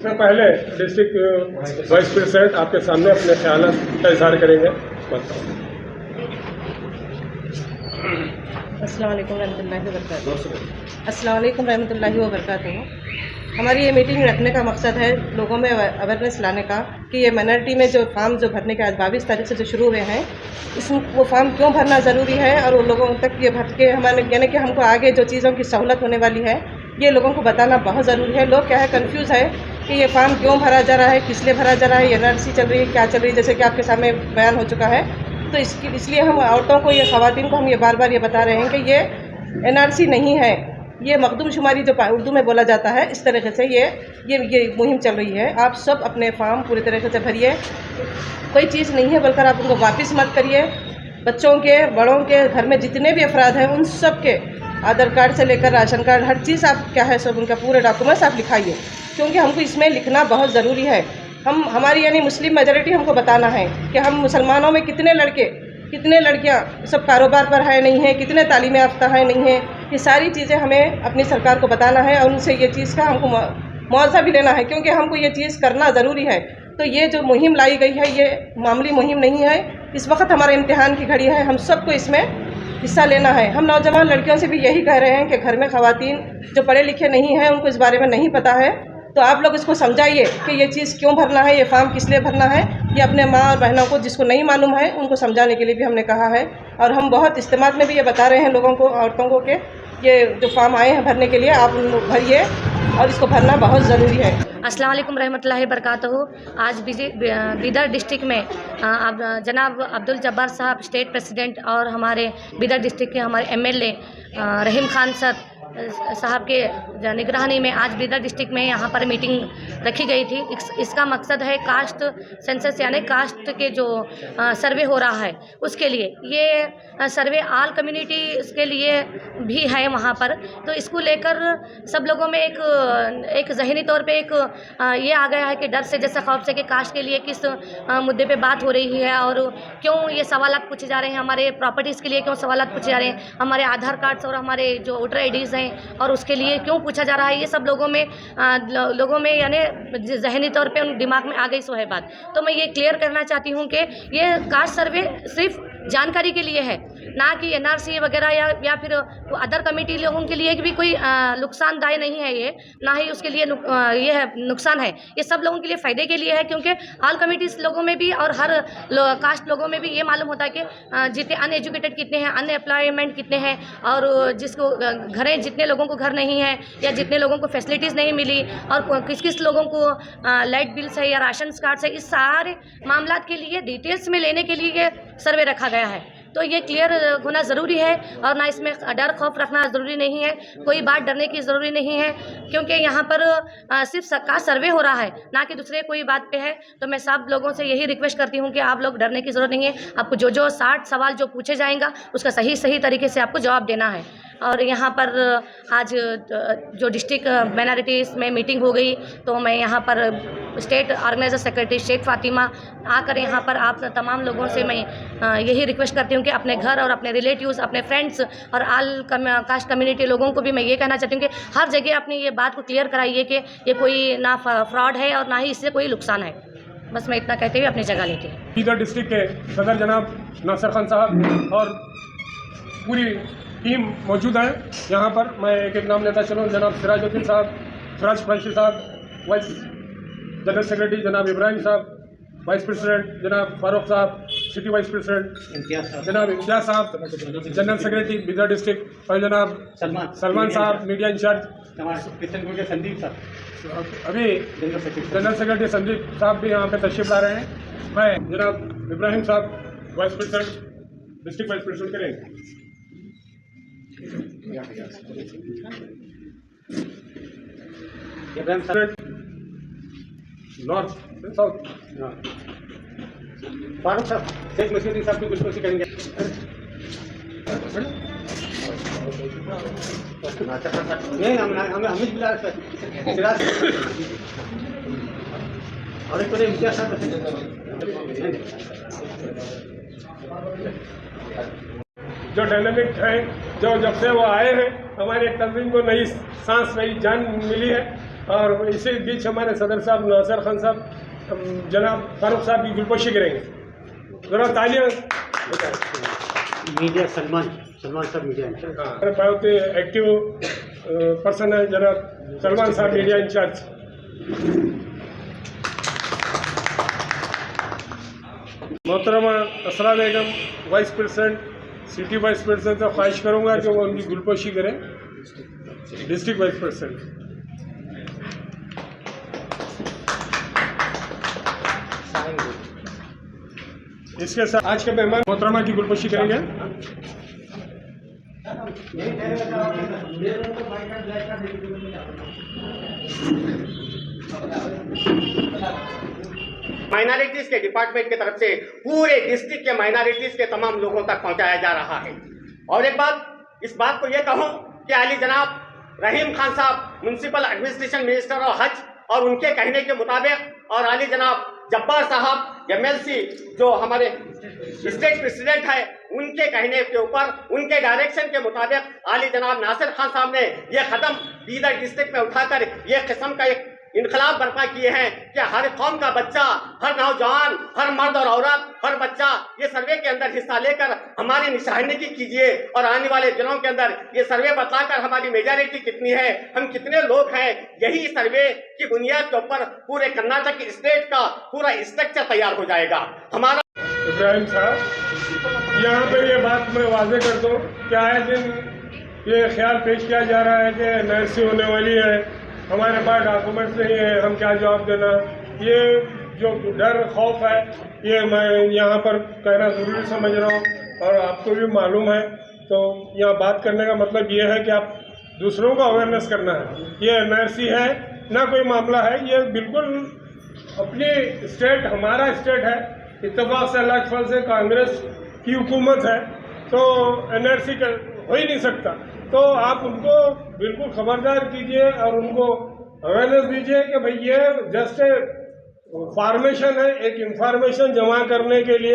इससे पहले district vice president आपके सामने अपने ख्याल का इजहार करेंगे। अस्सलाम वालेकुम रहमतुल्लाहि व बरकातहू। अस्सलाम वालेकुम रहमतुल्लाहि व बरकातहू। हमारी ये मीटिंग रखने का मकसद है लोगों में अवेयरनेस लाने का कि ये माइनॉरिटी में जो फॉर्म जो भरने के आज 22 तारीख से जो शुरू हुए हैं, वो फॉर्म क्यों भरना ज़रूरी है और उन लोगों तक ये भर के हमारे यानी कि हमको आगे जो चीज़ों की सहूलत होने वाली है ये लोगों को बताना बहुत ज़रूरी है। लोग क्या है कंफ्यूज है कि ये फॉर्म क्यों भरा जा रहा है, किस लिए भरा जा रहा है, NRC चल रही है, क्या चल रही है, जैसे कि आपके सामने बयान हो चुका है। तो इसलिए हम औरतों को, ये ख़वातीन को हम ये बार बार ये बता रहे हैं कि ये NRC नहीं है, ये मखदूम शुमारी जो उर्दू में बोला जाता है, इस तरीके से ये मुहिम चल रही है। आप सब अपने फॉर्म पूरी तरीके से भरिए, कोई चीज़ नहीं है बोलकर आप उनको वापस मत करिए। बच्चों के, बड़ों के, घर में जितने भी अफराद हैं उन सब के आधार कार्ड से लेकर राशन कार्ड, हर चीज़ आप क्या है सब उनका पूरे डॉक्यूमेंट्स आप लिखाइए, क्योंकि हमको इसमें लिखना बहुत ज़रूरी है। हमारी यानी मुस्लिम मेजॉरिटी हमको बताना है कि हम मुसलमानों में कितने लड़के, कितने लड़कियां सब कारोबार पर है नहीं है, कितने तालीम याफ्ता है नहीं है, ये सारी चीज़ें हमें अपनी सरकार को बताना है और उनसे ये चीज़ का हमको मुआवजा भी लेना है, क्योंकि हमको ये चीज़ करना ज़रूरी है। तो ये जो मुहिम लाई गई है ये मामूली मुहिम नहीं है। इस वक्त हमारे इम्तिहान की घड़ी है, हम सबको इसमें हिस्सा लेना है। हम नौजवान लड़कियों से भी यही कह रहे हैं कि घर में ख़वातीन जो पढ़े लिखे नहीं हैं, उनको इस बारे में नहीं पता है, तो आप लोग इसको समझाइए कि ये चीज़ क्यों भरना है, ये फॉर्म किस लिए भरना है। ये अपने माँ और बहनों को जिसको नहीं मालूम है उनको समझाने के लिए भी हमने कहा है, और हम बहुत इस्तेमाल में भी ये बता रहे हैं लोगों को, औरतों को, कि ये जो फॉर्म आए हैं भरने के लिए आप उनको भरिए और इसको भरना बहुत ज़रूरी है। अस्सलाम वालेकुम रहमतुल्लाहि बरकातहू। आज बीदर डिस्ट्रिक्ट में जनाब अब्दुल जब्बार साहब स्टेट प्रेसिडेंट और हमारे बीदर डिस्ट्रिक्ट के हमारे MLA रहीम खान सर साहब के निगरानी में आज बीदर डिस्ट्रिक्ट में यहाँ पर मीटिंग रखी गई थी। इसका मकसद है कास्ट सेंसस यानी कास्ट के जो सर्वे हो रहा है उसके लिए। ये सर्वे आल कम्युनिटी के लिए भी है वहाँ पर, तो इसको लेकर सब लोगों में एक ज़हनी तौर पे एक ये आ गया है कि डर से, जैसा खौफ से कि कास्ट के लिए किस मुद्दे पे बात हो रही है और क्यों ये सवालात पूछे जा रहे हैं, हमारे प्रॉपर्टीज़ के लिए क्यों सवालात पूछे जा रहे हैं, हमारे आधार कार्ड्स और हमारे जो वोटर IDs हैं और उसके लिए क्यों पूछा जा रहा है। ये सब लोगों में यानी ज़हनी तौर पे उन दिमाग में आ गई सो है बात। तो मैं ये क्लियर करना चाहती हूँ कि ये कास्ट सर्वे सिर्फ जानकारी के लिए है, ना कि NRC वगैरह या फिर अदर कमेटी लोगों के लिए भी कोई नुकसानदायक नहीं है ये, ना ही उसके लिए ये है नुकसान है। ये सब लोगों के लिए फ़ायदे के लिए है, क्योंकि ऑल कम्युनिटीज़ लोगों में भी और हर कास्ट लोगों में भी ये मालूम होता है कि जितने अनएजुकेटेड कितने हैं, अनएम्प्लॉयमेंट कितने हैं, और जिसको घरें, जितने लोगों को घर नहीं है या जितने लोगों को फैसिलिटीज़ नहीं मिली और किस किस लोगों को लाइट बिल्स है या राशन कार्ड्स है, इस सारे मामला के लिए डिटेल्स में लेने के लिए सर्वे रखा गया है। तो ये क्लियर होना ज़रूरी है और ना इसमें डर खौफ रखना ज़रूरी नहीं है, कोई बात डरने की ज़रूरी नहीं है, क्योंकि यहाँ पर सिर्फ का सर्वे हो रहा है, ना कि दूसरे कोई बात पे है। तो मैं सब लोगों से यही रिक्वेस्ट करती हूँ कि आप लोग डरने की ज़रूरत नहीं है। आपको जो 60 सवाल जो पूछे जाएंगा उसका सही तरीके से आपको जवाब देना है। और यहाँ पर आज जो डिस्ट्रिक्ट माइनॉरिटीज़ में मीटिंग हो गई, तो मैं यहाँ पर state organiser secretary Sheikh Fatima आकर यहाँ पर आप तमाम लोगों से मैं यही रिक्वेस्ट करती हूँ कि अपने घर और अपने रिलेटिव्स, अपने फ्रेंड्स और ऑल कास्ट कम्युनिटी लोगों को भी मैं ये कहना चाहती हूँ कि हर जगह अपनी ये बात को क्लियर कराइए कि ये कोई ना फ्रॉड है और ना ही इससे कोई नुकसान है। बस मैं इतना कहते हुए अपनी जगह लेती हूँ। बीदर डिस्ट्रिक्ट के सदर जनाब नासिर खान साहब और पूरी टीम मौजूद हैं यहाँ पर। मैं एक नाम लेता चलूँ, जनाब सिराजुद्दीन साहब, सिराज कुरैशी साहब, वाइस जनरल सेक्रेटरी जनाब इब्राहिम साहब, वाइस प्रेसिडेंट जनाब फारूक साहब, सिटी वाइस प्रेसिडेंट जनाब इम्तियाज साहब, जनरल सेक्रेटरी बीदर डिस्ट्रिक्ट और जनाब सलमान साहब, मीडिया इंचार्ज संदीप साहब, अभी जनरल सेक्रेटरी संदीप साहब भी यहाँ पे तशरीफ ला रहे हैं। मैं जनाब इब्राहिम साहब vice president, district vice president करेंगे। नॉर्थ साउथ फारूक साहब, शेख मसीह साहब भी कुछ करेंगे। नहीं, हमें बुला सिराज और एक इम्तियाज साहब। जो डायनामिक है, जो जब से वो आए हैं हमारे तंजीम को नई सांस, नई जान मिली है। और इसी बीच हमारे सदर साहब नासिर खान साहब जनाब फारूक साहब की गुलपोशी करेंगे। ज़रा तालियां। मीडिया सलमान साहब मीडिया हाँ, बहुत एक्टिव पर्सन है जनाब सलमान साहब मीडिया इंचार्ज। मोहतरमा Asra Begum vice president city vice president से ख्वाहिश करूँगा कि वो उनकी गुलपोशी करें, डिस्ट्रिक्ट वाइस प्रेसिडेंट। इसके साथ आज के मेहमान मोहतरमा की गुलपोशी करेंगे। माइनॉरिटीज के डिपार्टमेंट की तरफ से पूरे डिस्ट्रिक्ट के माइनॉरिटीज के तमाम लोगों तक पहुंचाया जा रहा है। और एक बात, इस बात को यह कहूं कि आली जनाब रहीम खान साहब म्युनिसिपल एडमिनिस्ट्रेशन मिनिस्टर और हज और उनके कहने के मुताबिक और आली जनाब जब्बार साहब MLC जो हमारे स्टेट प्रेसिडेंट है उनके कहने के ऊपर उनके डायरेक्शन के मुताबिक आली जनाब नासिर खान साहब ने यह कदम बीदर डिस्ट्रिक्ट में उठाकर यह किस्म का एक इनकलाब बर्पा किए हैं कि हर कौम का बच्चा, हर नौजवान, हर मर्द और औरत, हर बच्चा ये सर्वे के अंदर हिस्सा लेकर हमारी निशानदेही कीजिए और आने वाले दिनों के अंदर ये सर्वे बताकर हमारी मेजॉरिटी कितनी है, हम कितने लोग हैं, यही सर्वे की बुनियाद के ऊपर पूरे कर्नाटक स्टेट का पूरा स्ट्रक्चर तैयार हो जाएगा। हमारा इब्राहिम साहब, यहाँ पे ये बात मैं वाजे कर दूँ कि आए दिन ये ख्याल पेश किया जा रहा है कि नरसी होने वाली है, हमारे पास डॉक्यूमेंट्स नहीं है, हम क्या जवाब देना। ये जो डर खौफ है ये मैं यहाँ पर कहना ज़रूरी समझ रहा हूँ और आपको भी मालूम है। तो यहाँ बात करने का मतलब ये है कि आप दूसरों को अवेयरनेस करना है। ये NRC है ना कोई मामला है, ये बिल्कुल अपनी स्टेट, हमारा स्टेट है, इत्तेफाक से अल्लाह के फल से कांग्रेस की हुकूमत है तो NRC हो ही नहीं सकता। तो आप उनको बिल्कुल खबरदार कीजिए और उनको अवेयरनेस दीजिए कि भाई ये जस्ट फॉर्मेशन है, एक इंफॉर्मेशन जमा करने के लिए।